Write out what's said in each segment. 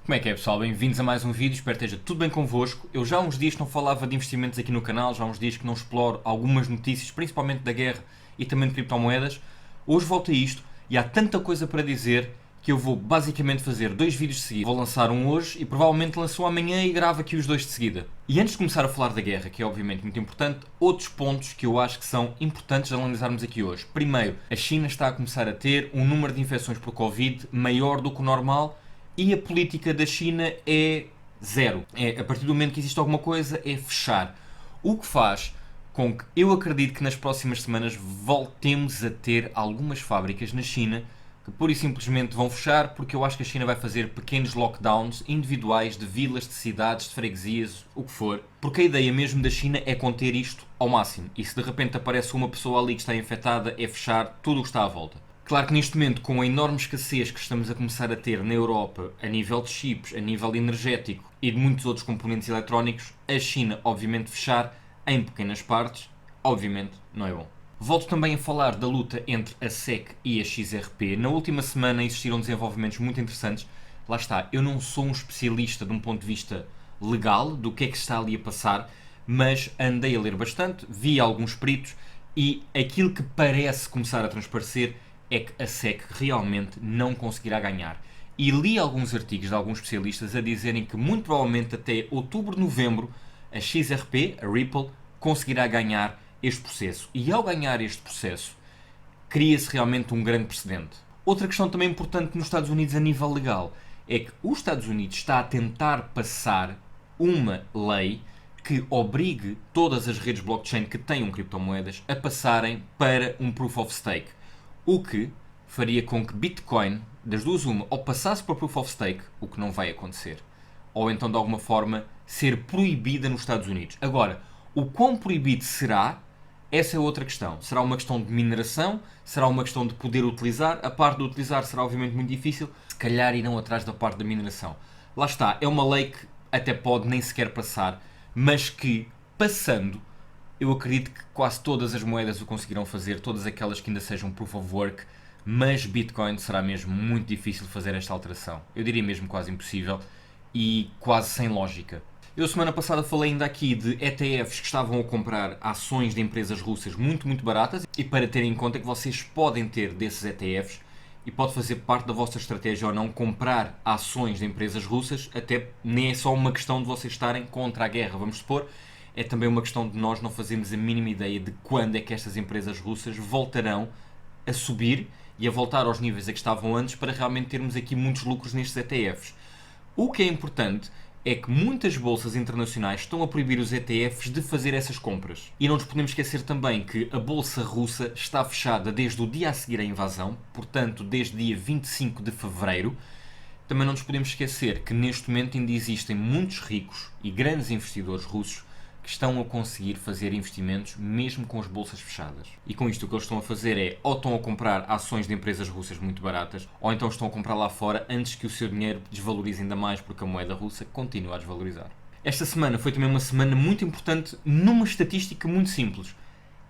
Como é que é, pessoal? Bem-vindos a mais um vídeo, espero que esteja tudo bem convosco. Eu já há uns dias que não falava de investimentos aqui no canal, já há uns dias que não exploro algumas notícias, principalmente da guerra e também de criptomoedas. Hoje volto a isto e há tanta coisa para dizer que eu vou basicamente fazer dois vídeos de seguida. Vou lançar um hoje e provavelmente lanço um amanhã e gravo aqui os dois de seguida. E antes de começar a falar da guerra, que é obviamente muito importante, outros pontos que eu acho que são importantes de analisarmos aqui hoje. Primeiro, a China está a começar a ter um número de infecções por Covid maior do que o normal. E a política da China é zero. A partir do momento que existe alguma coisa, é fechar. O que faz com que eu acredito que nas próximas semanas voltemos a ter algumas fábricas na China que pura e simplesmente vão fechar, porque eu acho que a China vai fazer pequenos lockdowns individuais de vilas, de cidades, de freguesias, o que for. Porque a ideia mesmo da China é conter isto ao máximo. E se de repente aparece uma pessoa ali que está infectada, é fechar tudo o que está à volta. Claro que neste momento, com a enorme escassez que estamos a começar a ter na Europa, a nível de chips, a nível energético e de muitos outros componentes eletrónicos, a China, obviamente, fechar em pequenas partes, obviamente, não é bom. Volto também a falar da luta entre a SEC e a XRP. Na última semana existiram desenvolvimentos muito interessantes. Lá está, eu não sou um especialista de um ponto de vista legal do que é que está ali a passar, mas andei a ler bastante, vi alguns peritos e aquilo que parece começar a transparecer é que a SEC realmente não conseguirá ganhar. E li alguns artigos de alguns especialistas a dizerem que muito provavelmente até outubro, novembro, a XRP, a Ripple, conseguirá ganhar este processo. E ao ganhar este processo, cria-se realmente um grande precedente. Outra questão também importante nos Estados Unidos a nível legal é que os Estados Unidos está a tentar passar uma lei que obrigue todas as redes blockchain que tenham criptomoedas a passarem para um Proof of Stake. O que faria com que Bitcoin, das duas uma, ou passasse para Proof of Stake, o que não vai acontecer, ou então de alguma forma ser proibida nos Estados Unidos. Agora, o quão proibido será, essa é outra questão. Será uma questão de mineração? Será uma questão de poder utilizar? A parte de utilizar será obviamente muito difícil, se calhar irão atrás da parte da mineração. Lá está, é uma lei que até pode nem sequer passar, mas que, passando, eu acredito que quase todas as moedas o conseguirão fazer, todas aquelas que ainda sejam Proof of Work, mas Bitcoin será mesmo muito difícil fazer esta alteração. Eu diria mesmo quase impossível e quase sem lógica. Eu semana passada falei ainda aqui de ETFs que estavam a comprar ações de empresas russas muito, muito baratas e para terem em conta que vocês podem ter desses ETFs e pode fazer parte da vossa estratégia ou não comprar ações de empresas russas, até nem é só uma questão de vocês estarem contra a guerra, vamos supor. É também uma questão de nós não fazermos a mínima ideia de quando é que estas empresas russas voltarão a subir e a voltar aos níveis a que estavam antes para realmente termos aqui muitos lucros nestes ETFs. O que é importante é que muitas bolsas internacionais estão a proibir os ETFs de fazer essas compras. E não nos podemos esquecer também que a bolsa russa está fechada desde o dia a seguir à invasão, portanto desde dia 25 de fevereiro. Também não nos podemos esquecer que neste momento ainda existem muitos ricos e grandes investidores russos que estão a conseguir fazer investimentos mesmo com as bolsas fechadas. E com isto o que eles estão a fazer é ou estão a comprar ações de empresas russas muito baratas ou então estão a comprar lá fora antes que o seu dinheiro desvalorize ainda mais porque a moeda russa continua a desvalorizar. Esta semana foi também uma semana muito importante numa estatística muito simples.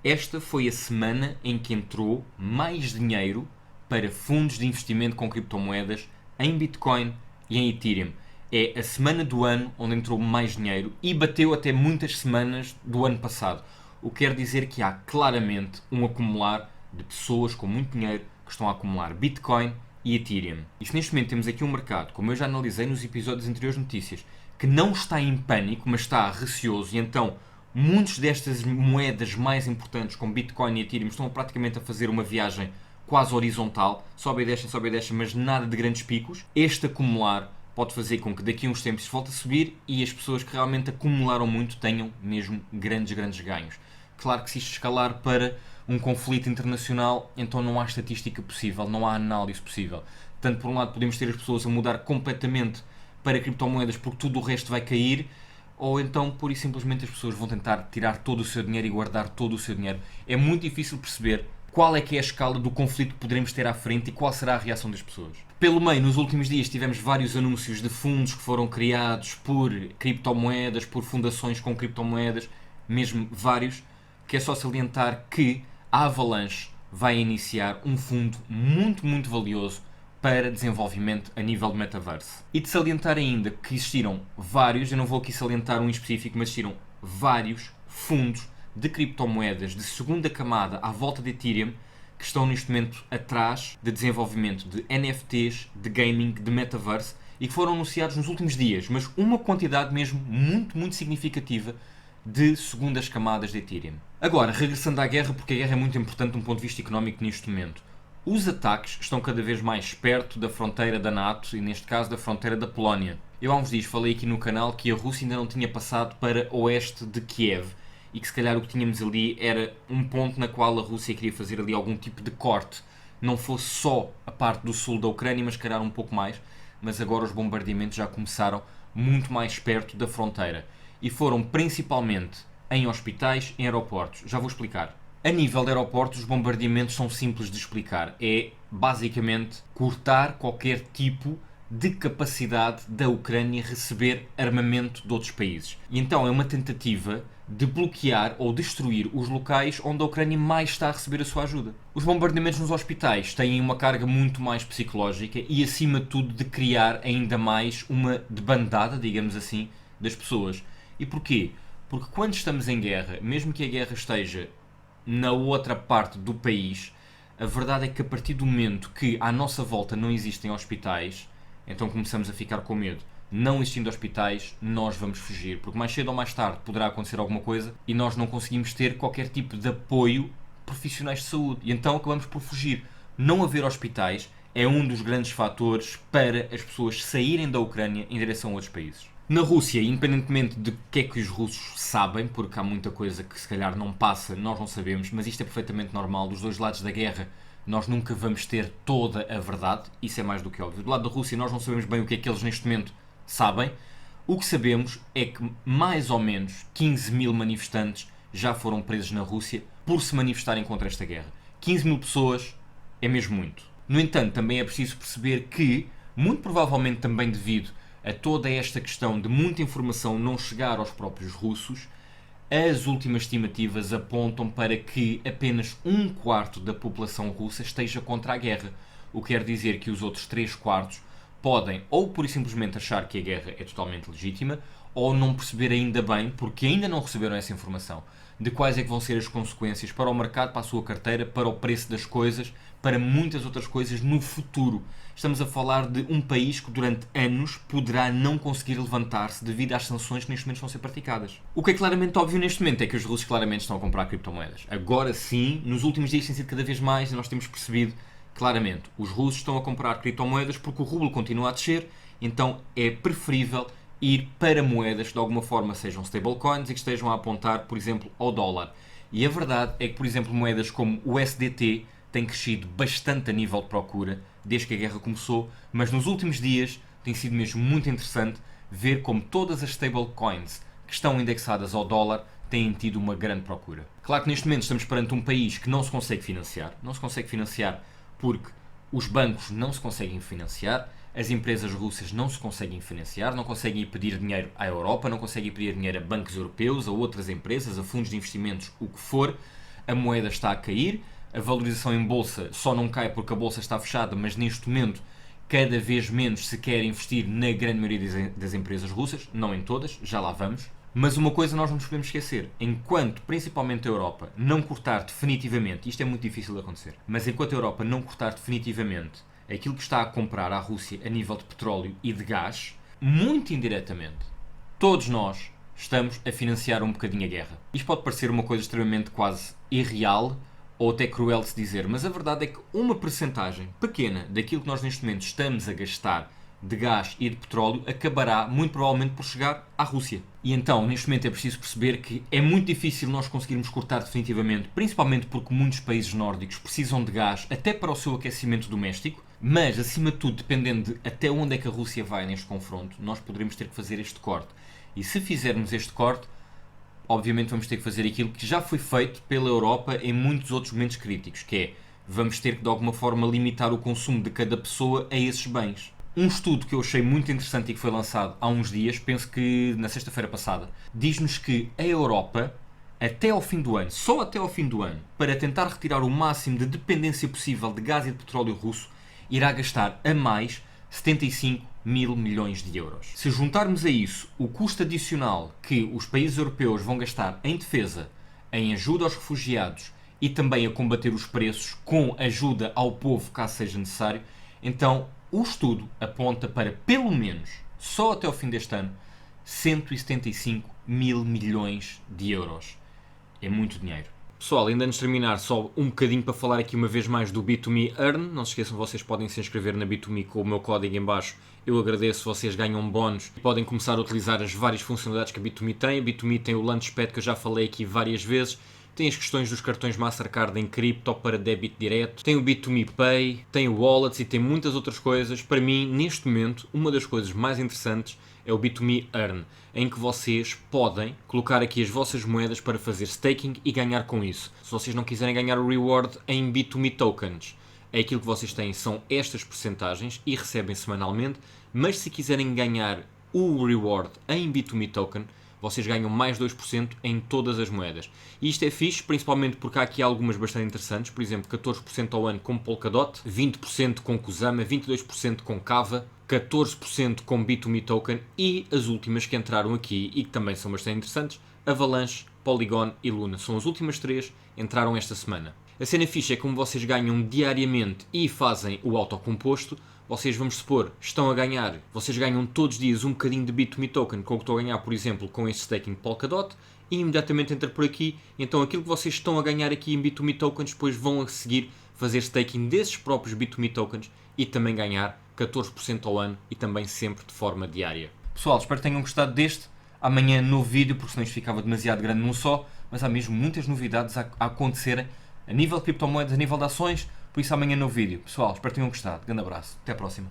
Esta foi a semana em que entrou mais dinheiro para fundos de investimento com criptomoedas em Bitcoin e em Ethereum. É a semana do ano onde entrou mais dinheiro e bateu até muitas semanas do ano passado. O que quer dizer que há claramente um acumular de pessoas com muito dinheiro que estão a acumular Bitcoin e Ethereum. E se neste momento temos aqui um mercado, como eu já analisei nos episódios anteriores de notícias, que não está em pânico, mas está receoso, e então muitas destas moedas mais importantes como Bitcoin e Ethereum estão praticamente a fazer uma viagem quase horizontal, sobe e desce, mas nada de grandes picos. Este acumular pode fazer com que daqui a uns tempos volte a subir e as pessoas que realmente acumularam muito tenham mesmo grandes ganhos. Claro que se isto escalar para um conflito internacional, então não há estatística possível, não há análise possível. Tanto por um lado podemos ter as pessoas a mudar completamente para criptomoedas porque tudo o resto vai cair, ou então pura e simplesmente as pessoas vão tentar tirar todo o seu dinheiro e guardar todo o seu dinheiro. É muito difícil perceber qual é que é a escala do conflito que poderemos ter à frente e qual será a reação das pessoas. Pelo meio, nos últimos dias tivemos vários anúncios de fundos que foram criados por criptomoedas, por fundações com criptomoedas, mesmo vários, que é só salientar que a Avalanche vai iniciar um fundo muito, muito valioso, para desenvolvimento a nível de metaverso. E de salientar ainda que existiram vários, eu não vou aqui salientar um em específico, mas existiram vários fundos de criptomoedas de segunda camada à volta de Ethereum que estão neste momento atrás de desenvolvimento de NFTs, de gaming, de metaverse e que foram anunciados nos últimos dias, mas uma quantidade mesmo muito significativa de segundas camadas de Ethereum. Agora, regressando à guerra, porque a guerra é muito importante de um ponto de vista económico neste momento. Os ataques estão cada vez mais perto da fronteira da NATO e, neste caso, da fronteira da Polónia. Eu há uns dias falei aqui no canal que a Rússia ainda não tinha passado para oeste de Kiev e que se calhar o que tínhamos ali era um ponto na qual a Rússia queria fazer ali algum tipo de corte. Não fosse só a parte do sul da Ucrânia, mas calhar um pouco mais. Mas agora os bombardeamentos já começaram muito mais perto da fronteira. E foram principalmente em hospitais, em aeroportos. Já vou explicar. A nível de aeroportos, os bombardeamentos são simples de explicar. É basicamente cortar qualquer tipo de capacidade da Ucrânia receber armamento de outros países. E então é uma tentativa de bloquear ou destruir os locais onde a Ucrânia mais está a receber a sua ajuda. Os bombardeamentos nos hospitais têm uma carga muito mais psicológica e, acima de tudo, de criar ainda mais uma debandada, digamos assim, das pessoas. E porquê? Porque quando estamos em guerra, mesmo que a guerra esteja na outra parte do país, a verdade é que a partir do momento que à nossa volta não existem hospitais, então começamos a ficar com medo. Não existindo hospitais, nós vamos fugir, porque mais cedo ou mais tarde poderá acontecer alguma coisa e nós não conseguimos ter qualquer tipo de apoio profissionais de saúde. E então acabamos por fugir. Não haver hospitais é um dos grandes fatores para as pessoas saírem da Ucrânia em direção a outros países. Na Rússia, independentemente de que é que os russos sabem, porque há muita coisa que se calhar não passa, nós não sabemos, mas isto é perfeitamente normal, dos dois lados da guerra nós nunca vamos ter toda a verdade, isso é mais do que óbvio. Do lado da Rússia nós não sabemos bem o que é que eles neste momento sabem. O que sabemos é que mais ou menos 15 mil manifestantes já foram presos na Rússia por se manifestarem contra esta guerra. 15 mil pessoas é mesmo muito. No entanto, também é preciso perceber que, muito provavelmente também devido a toda esta questão de muita informação não chegar aos próprios russos, as últimas estimativas apontam para que apenas 1/4 da população russa esteja contra a guerra, o que quer dizer que os outros 3/4 podem ou pura e simplesmente achar que a guerra é totalmente legítima ou não perceber ainda bem, porque ainda não receberam essa informação, de quais é que vão ser as consequências para o mercado, para a sua carteira, para o preço das coisas, para muitas outras coisas no futuro. Estamos a falar de um país que durante anos poderá não conseguir levantar-se devido às sanções que neste momento estão a ser praticadas. O que é claramente óbvio neste momento é que os russos claramente estão a comprar criptomoedas. Agora sim, nos últimos dias tem sido cada vez mais e nós temos percebido claramente, os russos estão a comprar criptomoedas porque o rublo continua a descer, então é preferível ir para moedas que de alguma forma sejam stablecoins e que estejam a apontar, por exemplo, ao dólar. E a verdade é que, por exemplo, moedas como o USDT têm crescido bastante a nível de procura desde que a guerra começou, mas nos últimos dias tem sido mesmo muito interessante ver como todas as stablecoins que estão indexadas ao dólar têm tido uma grande procura. Claro que neste momento estamos perante um país que não se consegue financiar. Não se consegue financiar porque os bancos não se conseguem financiar, as empresas russas não se conseguem financiar, não conseguem ir pedir dinheiro à Europa, não conseguem ir pedir dinheiro a bancos europeus, a outras empresas, a fundos de investimentos, o que for. A moeda está a cair, a valorização em bolsa só não cai porque a bolsa está fechada, mas neste momento cada vez menos se quer investir na grande maioria das empresas russas, não em todas, já lá vamos. Mas uma coisa nós não nos podemos esquecer, enquanto principalmente a Europa não cortar definitivamente, isto é muito difícil de acontecer, mas enquanto a Europa não cortar definitivamente aquilo que está a comprar à Rússia a nível de petróleo e de gás, muito indiretamente, todos nós estamos a financiar um bocadinho a guerra. Isto pode parecer uma coisa extremamente quase irreal ou até cruel de se dizer, mas a verdade é que uma percentagem pequena daquilo que nós neste momento estamos a gastar de gás e de petróleo acabará muito provavelmente por chegar à Rússia. E então, neste momento é preciso perceber que é muito difícil nós conseguirmos cortar definitivamente, principalmente porque muitos países nórdicos precisam de gás até para o seu aquecimento doméstico, mas acima de tudo, dependendo de até onde é que a Rússia vai neste confronto, nós poderemos ter que fazer este corte. E se fizermos este corte, obviamente vamos ter que fazer aquilo que já foi feito pela Europa em muitos outros momentos críticos, que é, vamos ter que de alguma forma limitar o consumo de cada pessoa a esses bens. Um estudo que eu achei muito interessante e que foi lançado há uns dias, penso que na sexta-feira passada, diz-nos que a Europa, até ao fim do ano, só até ao fim do ano, para tentar retirar o máximo de dependência possível de gás e de petróleo russo, irá gastar a mais 75 mil milhões de euros. Se juntarmos a isso o custo adicional que os países europeus vão gastar em defesa, em ajuda aos refugiados e também a combater os preços com ajuda ao povo caso seja necessário, então o estudo aponta para pelo menos, só até o fim deste ano, 175 mil milhões de euros. É muito dinheiro. Pessoal, ainda antes de terminar, só um bocadinho para falar aqui uma vez mais do B2Me Earn. Não se esqueçam, vocês podem se inscrever na B2Me com o meu código em baixo. Eu agradeço, vocês ganham bónus e podem começar a utilizar as várias funcionalidades que a B2Me tem. A B2Me tem o Launchpad que eu já falei aqui várias vezes. Tem as questões dos cartões Mastercard em cripto para débito direto. Tem o B2Me Pay, tem o Wallets e tem muitas outras coisas. Para mim, neste momento, uma das coisas mais interessantes é o B2Me Earn, em que vocês podem colocar aqui as vossas moedas para fazer staking e ganhar com isso. Se vocês não quiserem ganhar o reward em B2Me Tokens, aquilo que vocês têm são estas percentagens e recebem semanalmente, mas se quiserem ganhar o reward em B2Me Token, vocês ganham mais 2% em todas as moedas. E isto é fixe, principalmente porque há aqui algumas bastante interessantes, por exemplo, 14% ao ano com Polkadot, 20% com Kusama, 22% com Kava, 14% com B2Me Token e as últimas que entraram aqui e que também são bastante interessantes, Avalanche, Polygon e Luna. São as últimas 3 que entraram esta semana. A cena fixe é como vocês ganham diariamente e fazem o autocomposto. Vocês, vamos supor, estão a ganhar, vocês ganham todos os dias um bocadinho de B2Me Token, com o que estou a ganhar, por exemplo, com este staking Polkadot, e imediatamente entra por aqui. Então aquilo que vocês estão a ganhar aqui em B2Me Tokens, depois vão a seguir fazer staking desses próprios B2Me Tokens e também ganhar 14% ao ano e também sempre de forma diária. Pessoal, espero que tenham gostado deste. Amanhã novo vídeo, porque senão isto ficava demasiado grande num só, mas há mesmo muitas novidades a acontecerem a nível de criptomoedas, a nível de ações, por isso amanhã novo vídeo. Pessoal, espero que tenham gostado. Grande abraço. Até à próxima.